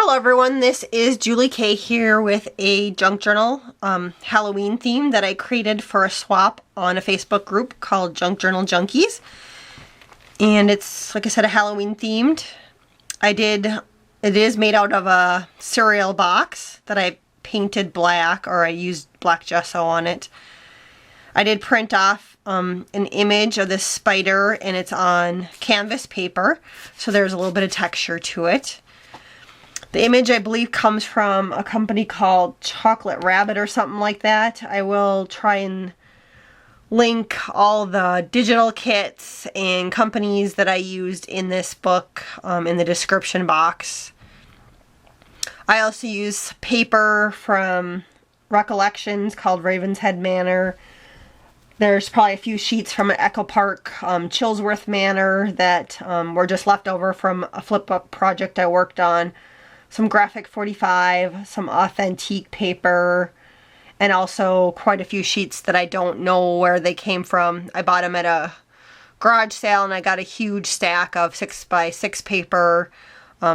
Hello everyone, this is Julie K here with a junk journal Halloween theme that I created for a swap on a Facebook group called Junk Journal Junkies. And it's, like I said, a Halloween themed. It is made out of a cereal box that I painted black, or I used black gesso on it. I did print off an image of this spider, and it's on canvas paper, so there's a little bit of texture to it. The image, I believe, comes from a company called Chocolate Rabbit or something like that. I will try and link all the digital kits and companies that I used in this book in the description box. I also use paper from Recollections called Raven's Head Manor. There's probably a few sheets from an Echo Park Chillsworth Manor that were just left over from a flip book project I worked on. Some graphic 45, some authentique paper, and also quite a few sheets that I don't know where they came from. I bought them at a garage sale, and I got a huge stack of 6x6 paper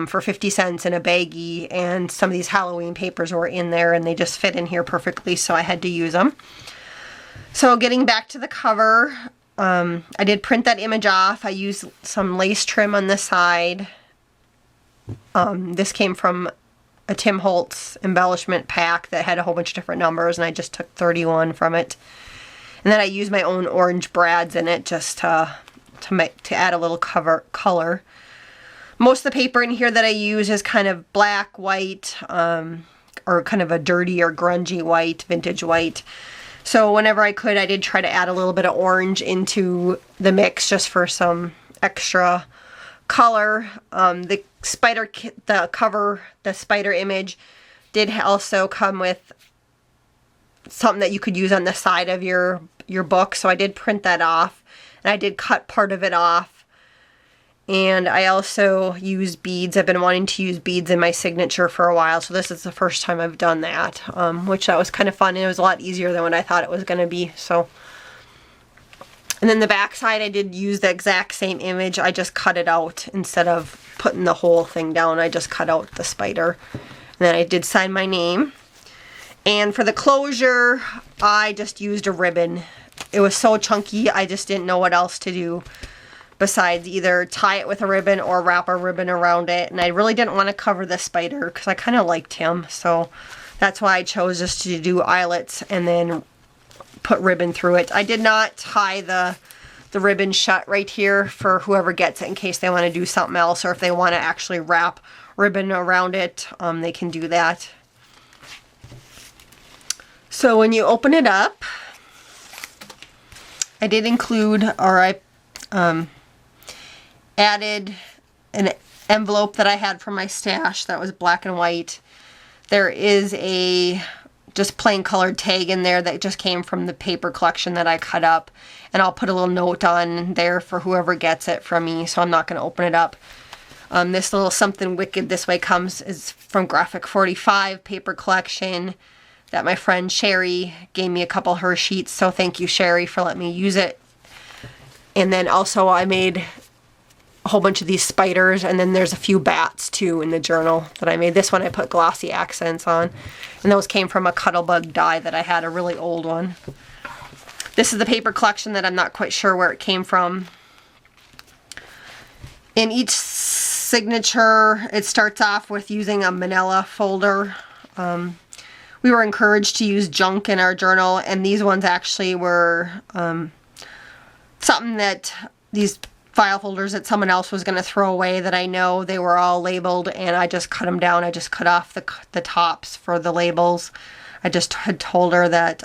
for 50 cents in a baggie, and some of these Halloween papers were in there, and they just fit in here perfectly, so I had to use them. So getting back to the cover, I did print that image off. I used some lace trim on the side. This came from a Tim Holtz embellishment pack that had a whole bunch of different numbers, and I just took 31 from it. And then I used my own orange brads in it just to add a little color. Most of the paper in here that I use is kind of black, white, or kind of a dirty or grungy white, vintage white. So whenever I could, I did try to add a little bit of orange into the mix just for some extra color. The spider kit, the spider image did also come with something that you could use on the side of your book, so I did print that off, and I did cut part of it off. And I also used beads. I've been wanting to use beads in my signature for a while, so this is the first time I've done that, which that was kind of fun, and it was a lot easier than what I thought it was going to be. And then the back side, I did use the exact same image. I just cut it out instead of putting the whole thing down. I just cut out the spider. And then I did sign my name. And for the closure, I just used a ribbon. It was so chunky, I just didn't know what else to do besides either tie it with a ribbon or wrap a ribbon around it. And I really didn't want to cover the spider because I kind of liked him. So that's why I chose just to do eyelets and then put ribbon through it. I did not tie the ribbon shut right here for whoever gets it in case they want to do something else, or if they want to actually wrap ribbon around it, they can do that. So when you open it up, I did include, or I added an envelope that I had from my stash that was black and white. There is a just plain colored tag in there that just came from the paper collection that I cut up, and I'll put a little note on there for whoever gets it from me, so I'm not going to open it up. This little Something Wicked This Way Comes is from Graphic 45 paper collection that my friend Sherry gave me a couple of her sheets, so thank you, Sherry, for letting me use it. And then also I made a whole bunch of these spiders, and then there's a few bats too in the journal that I made. This one I put glossy accents on, and those came from a Cuttlebug die that I had, a really old one. This is the paper collection that I'm not quite sure where it came from. In each signature, it starts off with using a manila folder. We were encouraged to use junk in our journal, and these ones actually were something that these file folders that someone else was going to throw away that I know they were all labeled, and I just cut them down. I just cut off the tops for the labels. I just had told her that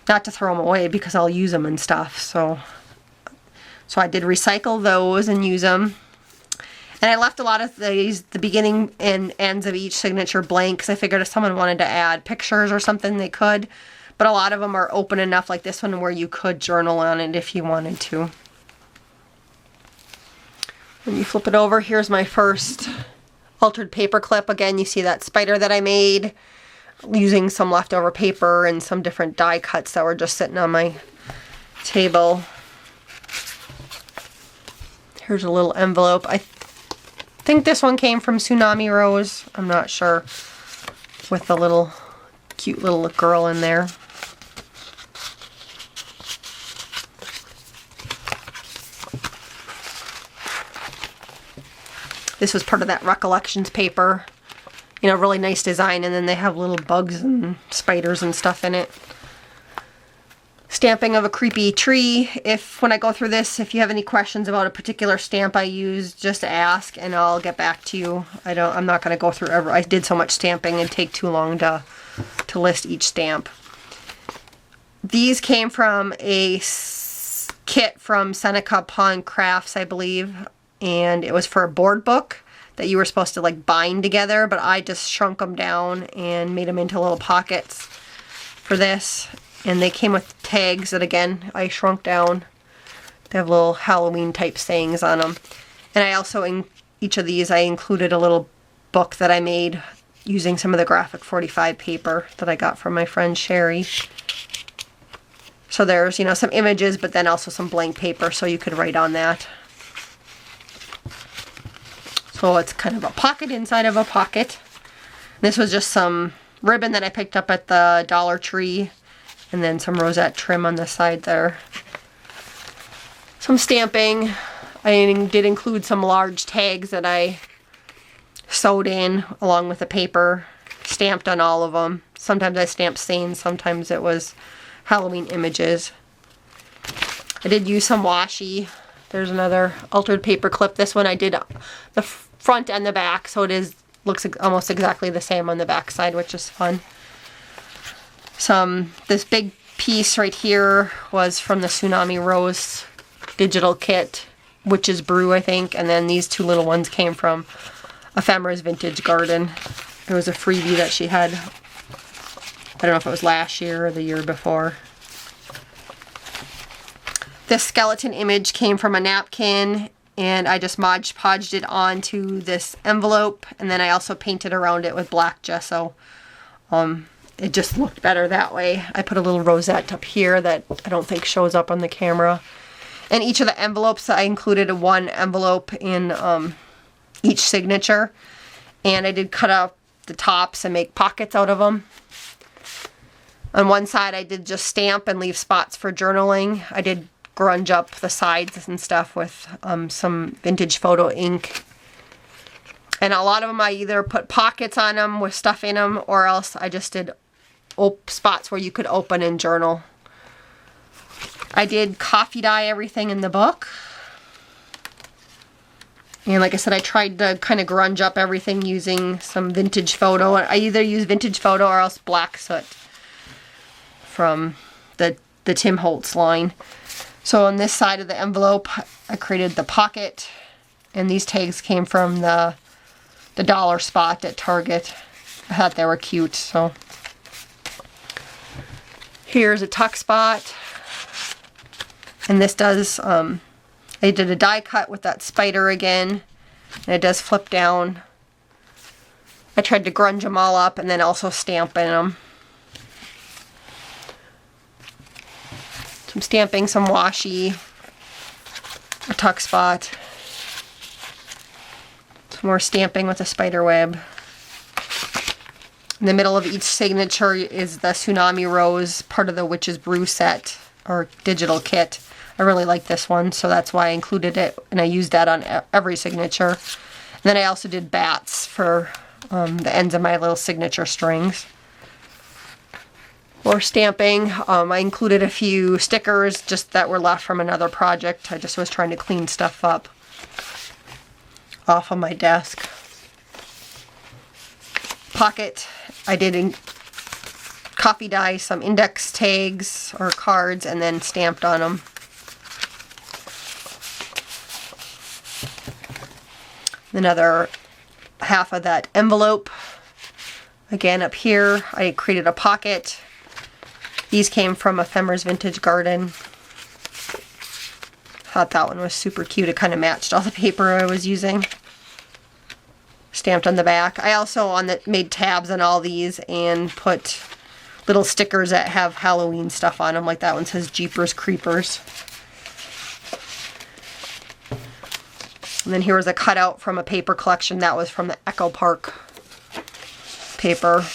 not to throw them away because I'll use them and stuff. So I did recycle those and use them. And I left a lot of the beginning and ends of each signature blank because I figured if someone wanted to add pictures or something, they could. But a lot of them are open enough, like this one, where you could journal on it if you wanted to. When you flip it over, here's my first altered paper clip. Again, you see that spider that I made using some leftover paper and some different die cuts that were just sitting on my table. Here's a little envelope. think this one came from Tsunami Rose. I'm not sure. With the little cute little girl in there. This was part of that Recollections paper. You know, really nice design, and then they have little bugs and spiders and stuff in it. Stamping of a creepy tree. When I go through this, if you have any questions about a particular stamp I use, just ask and I'll get back to you. I'm not going to go through I did so much stamping and take too long to list each stamp. These came from a kit from Seneca Pond Crafts, I believe, and it was for a board book that you were supposed to like bind together, but I just shrunk them down and made them into little pockets for this. And they came with tags that, again, I shrunk down. They have little Halloween type sayings on them. And I also, in each of these, I included a little book that I made using some of the Graphic 45 paper that I got from my friend Sherry. So there's, you know, some images, but then also some blank paper so you could write on that. So it's kind of a pocket inside of a pocket. This was just some ribbon that I picked up at the Dollar Tree. And then some rosette trim on the side there. Some stamping. I did include some large tags that I sewed in along with the paper. Stamped on all of them. Sometimes I stamped scenes, sometimes it was Halloween images. I did use some washi. There's another altered paper clip. This one I did the front and the back, so looks almost exactly the same on the back side, which is fun. This big piece right here was from the Tsunami Rose digital kit, Witch's Brew, I think, and then these two little ones came from Ephemera's Vintage Garden. It was a freebie that she had, I don't know if it was last year or the year before. This skeleton image came from a napkin, and I just Mod Podged it onto this envelope, and then I also painted around it with black gesso. It just looked better that way. I put a little rosette up here that I don't think shows up on the camera. And each of the envelopes, I included one envelope in each signature. And I did cut out the tops and make pockets out of them. On one side, I did just stamp and leave spots for journaling. I did grunge up the sides and stuff with some vintage photo ink. And a lot of them I either put pockets on them with stuff in them, or else I just did spots where you could open and journal. I did coffee dye everything in the book. And like I said, I tried to kind of grunge up everything using some vintage photo. I either use vintage photo or else black soot from the Tim Holtz line. So on this side of the envelope, I created the pocket. And these tags came from the dollar spot at Target. I thought they were cute, so. Here's a tuck spot. And this does, I did a die cut with that spider again. And it does flip down. I tried to grunge them all up and then also stamp in them. Some stamping, some washi, a tuck spot. Some more stamping with a spider web. In the middle of each signature is the Tsunami Rose, part of the Witch's Brew set, or digital kit. I really like this one, so that's why I included it, and I used that on every signature. And then I also did bats for the ends of my little signature strings. More stamping. I included a few stickers just that were left from another project. I just was trying to clean stuff up off of my desk. Pocket. I did coffee dye some index tags or cards and then stamped on them. Another half of that envelope. Again, up here, I created a pocket. These came from Ephemera's Vintage Garden. Thought that one was super cute. It kind of matched all the paper I was using. Stamped on the back. I also made tabs on all these and put little stickers that have Halloween stuff on them. Like that one says Jeepers Creepers. And then here was a cutout from a paper collection that was from the Echo Park paper.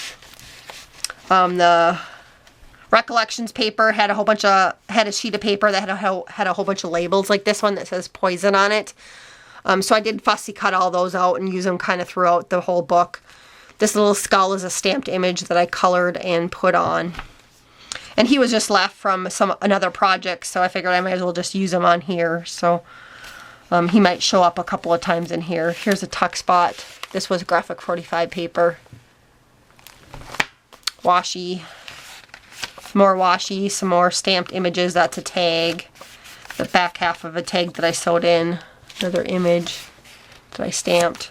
The Recollections paper had a sheet of paper that had a whole bunch of labels like this one that says poison on it. So I did fussy cut all those out and use them kind of throughout the whole book. This little skull is a stamped image that I colored and put on. And he was just left from another project, so I figured I might as well just use him on here. So he might show up a couple of times in here. Here's a tuck spot. This was graphic 45 paper. Washi. More washi, some more stamped images. That's a tag. The back half of a tag that I sewed in. Another image that I stamped.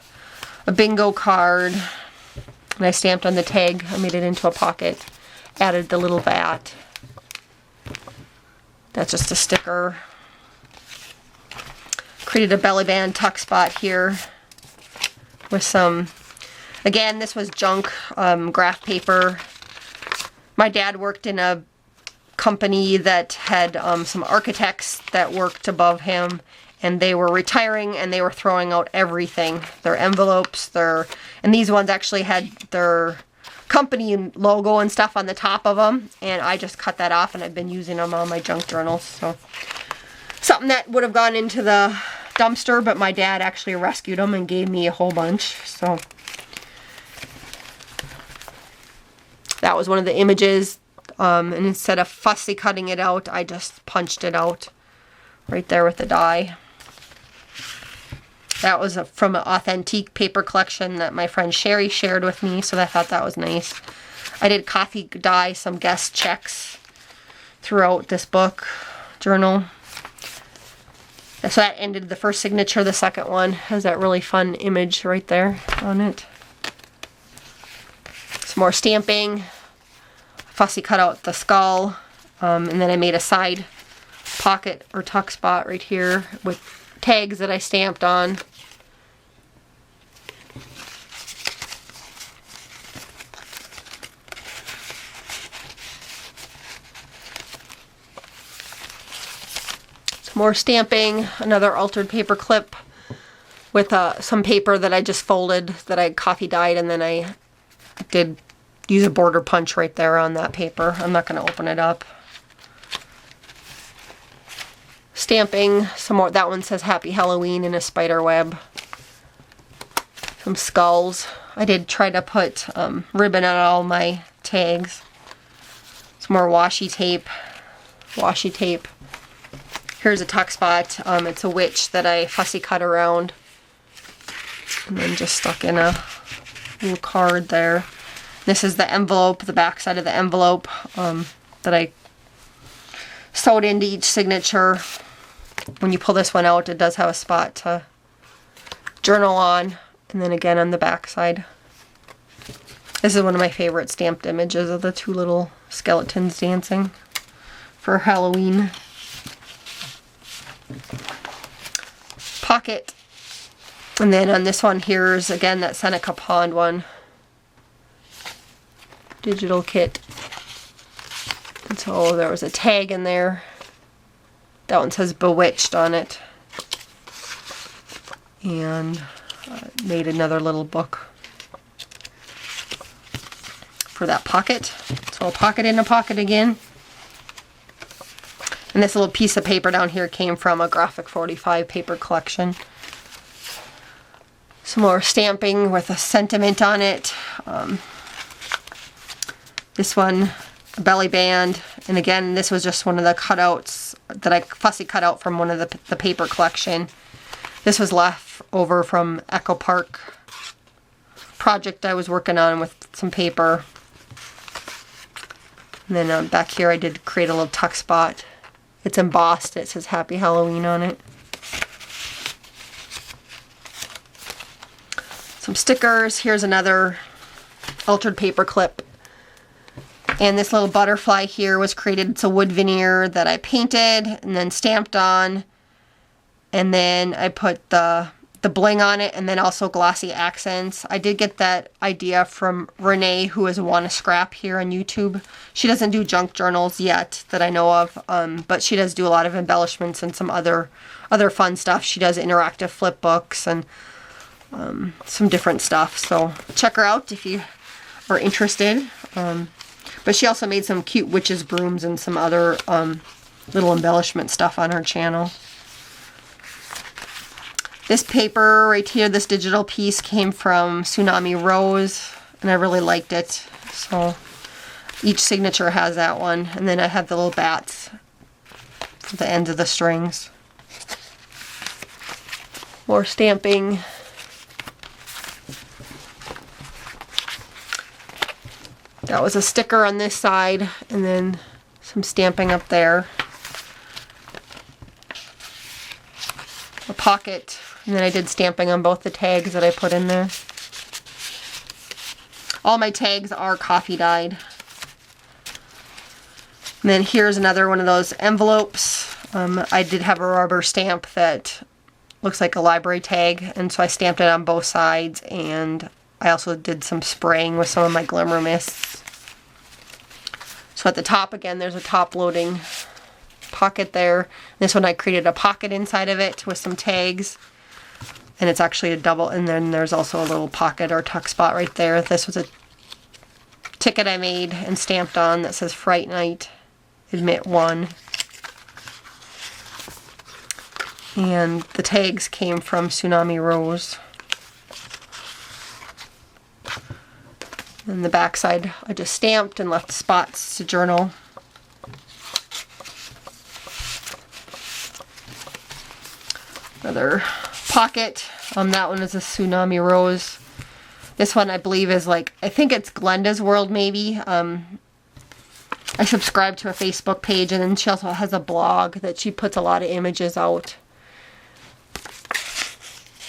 A bingo card. And I stamped on the tag. I made it into a pocket. Added the little bat. That's just a sticker. Created a belly band tuck spot here with some, again, this was junk graph paper. My dad worked in a company that had some architects that worked above him, and they were retiring and they were throwing out everything. Their envelopes, and these ones actually had their company logo and stuff on the top of them, and I just cut that off and I've been using them on my junk journals. So something that would have gone into the dumpster, but my dad actually rescued them and gave me a whole bunch. So that was one of the images, and instead of fussy cutting it out, I just punched it out right there with the die. That was from an authentic paper collection that my friend Sherry shared with me, so I thought that was nice. I did coffee dye some guest checks throughout this book journal. So that ended the first signature. The second one has that really fun image right there on it. Some more stamping. Fussy cut out the skull, and then I made a side pocket or tuck spot right here with tags that I stamped on. Some more stamping, another altered paper clip with some paper that I just folded that I coffee dyed, and then I did use a border punch right there on that paper. I'm not going to open it up. Stamping, some more. That one says Happy Halloween in a spider web. Some skulls. I did try to put ribbon on all my tags. Some more washi tape. Washi tape. Here's a tuck spot. It's a witch that I fussy cut around. And then just stuck in a little card there. This is the envelope, the back side of the envelope that I sewed into each signature. When you pull this one out, it does have a spot to journal on, and then again on the back side. This is one of my favorite stamped images of the two little skeletons dancing for Halloween. Pocket. And then on this one, here's again that Seneca Pond one. Digital kit. And so there was a tag in there. That one says Bewitched on it. And made another little book for that pocket. So a pocket in a pocket again. And this little piece of paper down here came from a graphic 45 paper collection. Some more stamping with a sentiment on it. This one, a belly band, and again, this was just one of the cutouts that I fussy cut out from one of the paper collection. This was left over from Echo Park project I was working on with some paper. And then back here I did create a little tuck spot. It's embossed. It says Happy Halloween on it. Some stickers. Here's another altered paper clip. And this little butterfly here was created. It's a wood veneer that I painted and then stamped on. And then I put the the bling on it, and then also glossy accents. I did get that idea from Renee, who is Wanna Scrap here on YouTube. She doesn't do junk journals yet that I know of, but she does do a lot of embellishments and some other fun stuff. She does interactive flip books and some different stuff. So check her out if you are interested. But she also made some cute witches brooms and some other little embellishment stuff on her channel. This paper right here, this digital piece, came from Tsunami Rose, and I really liked it. So each signature has that one. And then I have the little bats for the ends of the strings. More stamping. That was a sticker on this side, and then some stamping up there. A pocket. And then I did stamping on both the tags that I put in there. All my tags are coffee dyed. And then here's another one of those envelopes. I did have a rubber stamp that looks like a library tag, and so I stamped it on both sides, and I also did some spraying with some of my glimmer mists. So at the top again, there's a top loading pocket there. This one I created a pocket inside of it with some tags. And it's actually a double, and then there's also a little pocket or tuck spot right there. This was a ticket I made and stamped on that says Fright Night, Admit 1. And the tags came from Tsunami Rose. And the back side I just stamped and left spots to journal. Another pocket. That one is a Tsunami Rose. This one I believe is like, I think it's Glenda's World maybe. I subscribe to a Facebook page, and then she also has a blog that she puts a lot of images out.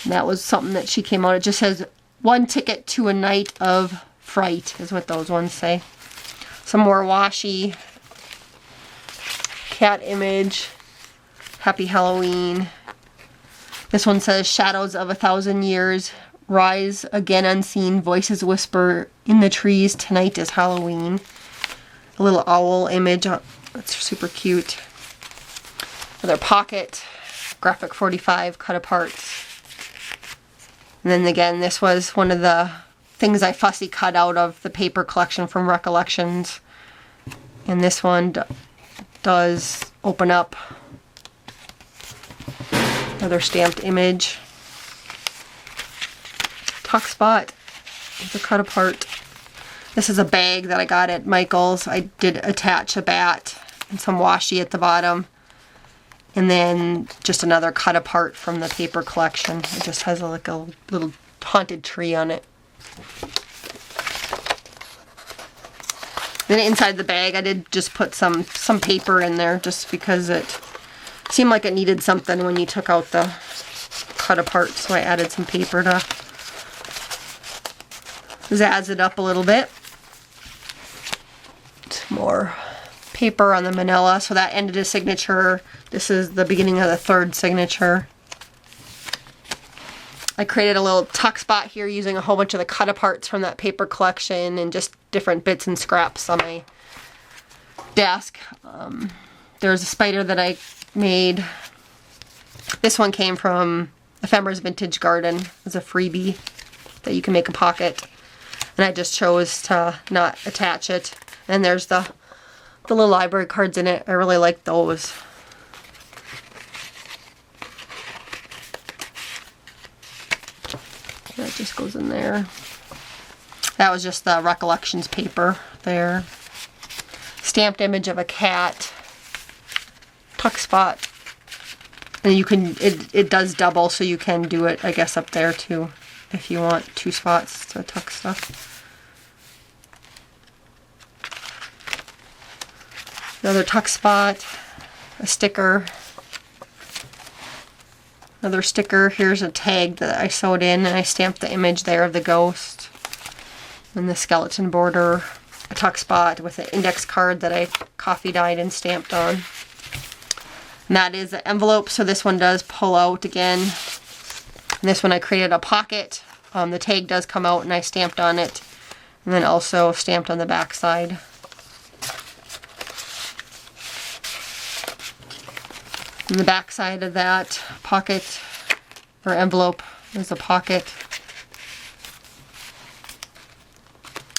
And that was something that she came out. It just says 1 ticket to a night of fright is what those ones say. Some more washi. Cat image. Happy Halloween. This one says, Shadows of 1,000 years, rise again unseen, voices whisper in the trees, tonight is Halloween. A little owl image, that's super cute. Another pocket, graphic 45, cut apart. And then again, this was one of the things I fussy cut out of the paper collection from Recollections. And this one does open up. Another stamped image. Tuck spot with a cut apart. This is a bag that I got at Michael's. I did attach a bat and some washi at the bottom. And then just another cut apart from the paper collection. It just has like a little haunted tree on it. Then inside the bag I did just put some paper in there just because it seemed like it needed something when you took out the cut apart, so I added some paper to zazz it up a little bit. Some more paper on the manila, so that ended a signature. This is the beginning of the 3rd signature. I created a little tuck spot here using a whole bunch of the cut aparts from that paper collection and just different bits and scraps on my desk. There's a spider that I made. This one came from Ephemera's Vintage Garden as a freebie that you can make a pocket. And I just chose to not attach it. And there's the little library cards in it. I really like those. That just goes in there. That was just the Recollections paper there. Stamped image of a cat. Tuck spot. And you can, it does double, so you can do it, I guess, up there too, if you want 2 spots to tuck stuff. Another tuck spot, a sticker, another sticker. Here's a tag that I sewed in, and I stamped the image there of the ghost. And the skeleton border, a tuck spot with an index card that I coffee dyed and stamped on. And that is the envelope, so this one does pull out again. And this one I created a pocket. The tag does come out and I stamped on it. And then also stamped on the back side. On the back side of that pocket or envelope is a pocket.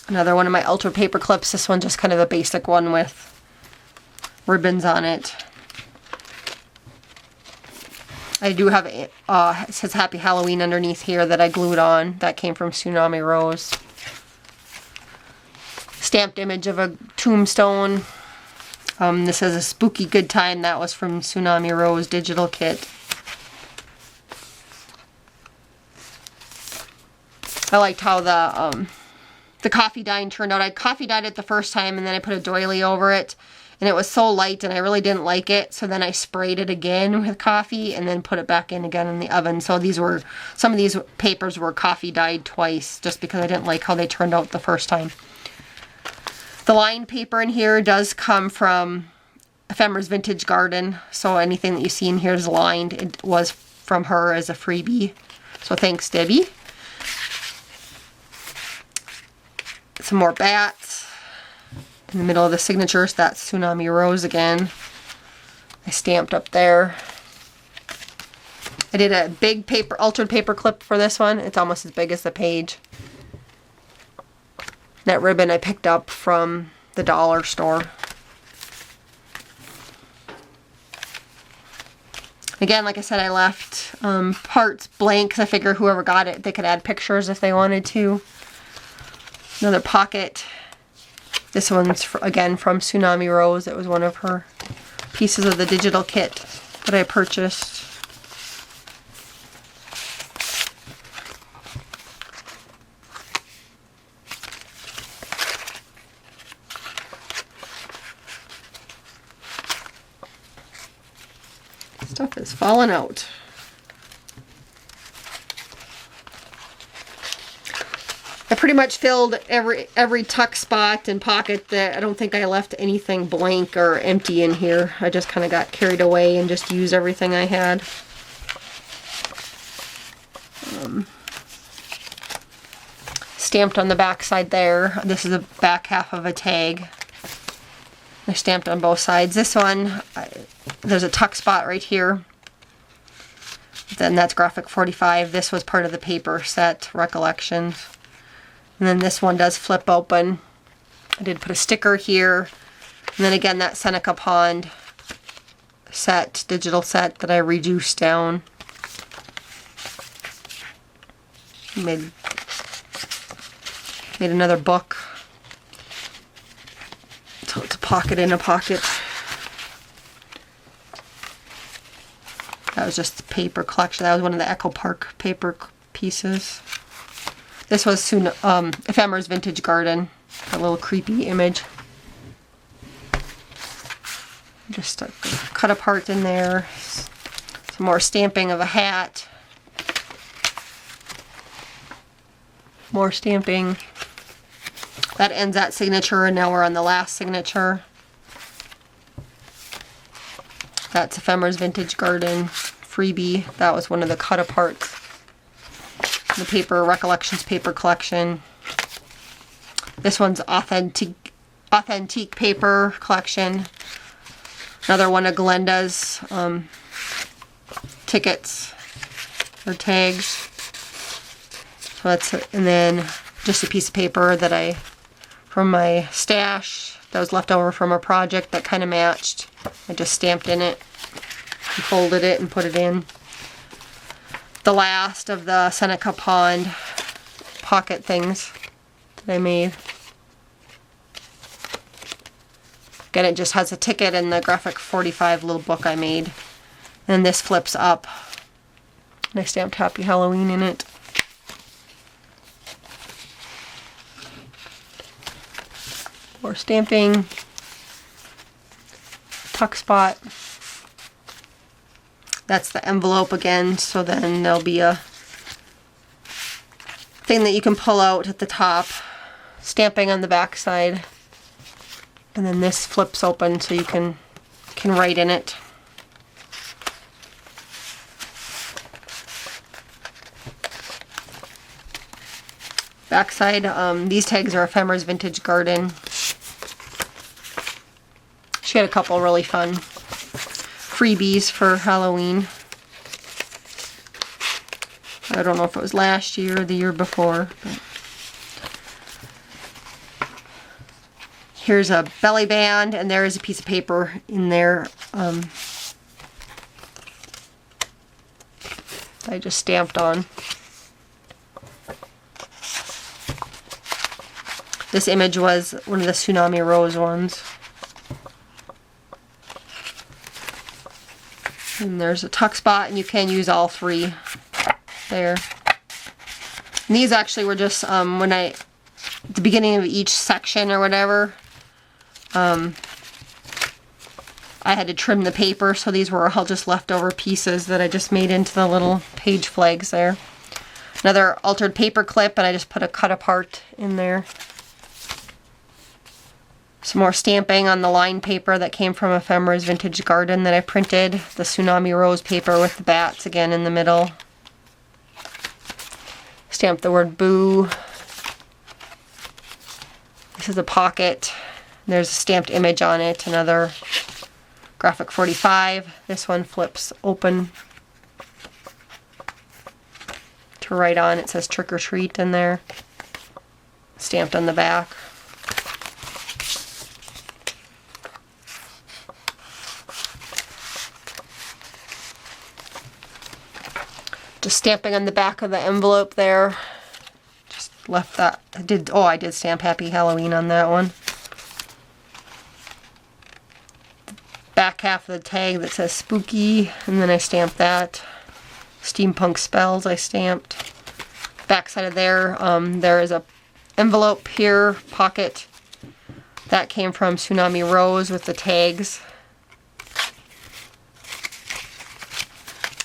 Another one of my Ultra paper clips. This one's just kind of a basic one with ribbons on it. I do have, it says Happy Halloween underneath here that I glued on. That came from Tsunami Rose. Stamped image of a tombstone. This is a Spooky Good Time. That was from Tsunami Rose digital kit. I liked how the coffee dye turned out. I coffee dyed it the first time and then I put a doily over it. And it was so light and I really didn't like it. So then I sprayed it again with coffee and then put it back in again in the oven. So some of these papers were coffee dyed twice just because I didn't like how they turned out the first time. The lined paper in here does come from Ephemera's Vintage Garden. So anything that you see in here is lined. It was from her as a freebie. So thanks, Debbie. Some more bats. In the middle of the signatures, that's Tsunami Rose again. I stamped up there. I did a big paper, altered paper clip for this one. It's almost as big as the page. That ribbon I picked up from the dollar store. Again, like I said, I left parts blank because I figure whoever got it, they could add pictures if they wanted to. Another pocket. This one's, again, from Tsunami Rose. It was one of her pieces of the digital kit that I purchased. Stuff is falling out. I pretty much filled every tuck spot and pocket. That I don't think I left anything blank or empty in here. I just kind of got carried away and just used everything I had. Stamped on the back side there. This is the back half of a tag. I stamped on both sides. This one, there's a tuck spot right here. Then that's graphic 45. This was part of the paper set, Recollections. And then this one does flip open. I did put a sticker here. And then again, that Seneca Pond set, digital set that I reduced down. Made another book. So it's a pocket in a pocket. That was just the paper collection. That was one of the Echo Park paper pieces. This was Ephemera's Vintage Garden. A little creepy image. Just cut apart in there. Some more stamping of a hat. More stamping. That ends that signature, and now we're on the last signature. That's Ephemera's Vintage Garden freebie. That was one of the cut aparts. The paper, Recollections paper collection. This one's authentic paper collection. Another one of Glenda's tickets or tags. So that's it. And then just a piece of paper that from my stash that was left over from a project that kind of matched. I just stamped in it and folded it and put it in. The last of the Seneca Pond pocket things that I made. Again, it just has a ticket and the graphic 45 little book I made. And this flips up. And I stamped Happy Halloween in it. More stamping. Tuck spot. That's the envelope again, so then there'll be a thing that you can pull out at the top. Stamping on the back side. And then this flips open so you can write in it. Backside, these tags are Ephemera's Vintage Garden. She had a couple really fun freebies for Halloween. I don't know if it was last year or the year before. But here's a belly band, and there is a piece of paper in there. I just stamped on. This image was one of the Tsunami Rose ones. And there's a tuck spot, and you can use all three there. And these actually were just when at the beginning of each section or whatever, I had to trim the paper, so these were all just leftover pieces that I just made into the little page flags there. Another altered paper clip, and I just put a cut apart in there. Some more stamping on the line paper that came from Ephemera's Vintage Garden that I printed. The Tsunami Rose paper with the bats again in the middle. Stamped the word boo. This is a pocket. There's a stamped image on it. Another graphic 45. This one flips open to write on. It says trick or treat in there. Stamped on the back. Just stamping on the back of the envelope there. Just left that. I did stamp Happy Halloween on that one. Back half of the tag that says spooky, and then I stamped that. Steampunk spells I stamped. Back side of there, there is a envelope here, pocket. That came from Tsunami Rose with the tags.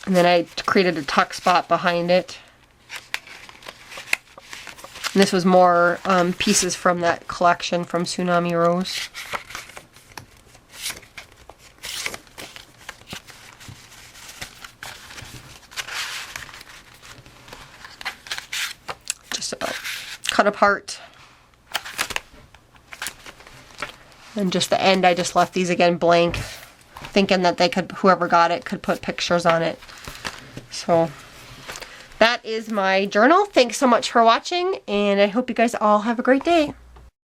And then I created a tuck spot behind it. And this was more pieces from that collection from Tsunami Rose. Just cut apart. And just the end, I just left these again blank, thinking that they could, whoever got it could put pictures on it. So that is my journal. Thanks so much for watching, and I hope you guys all have a great day.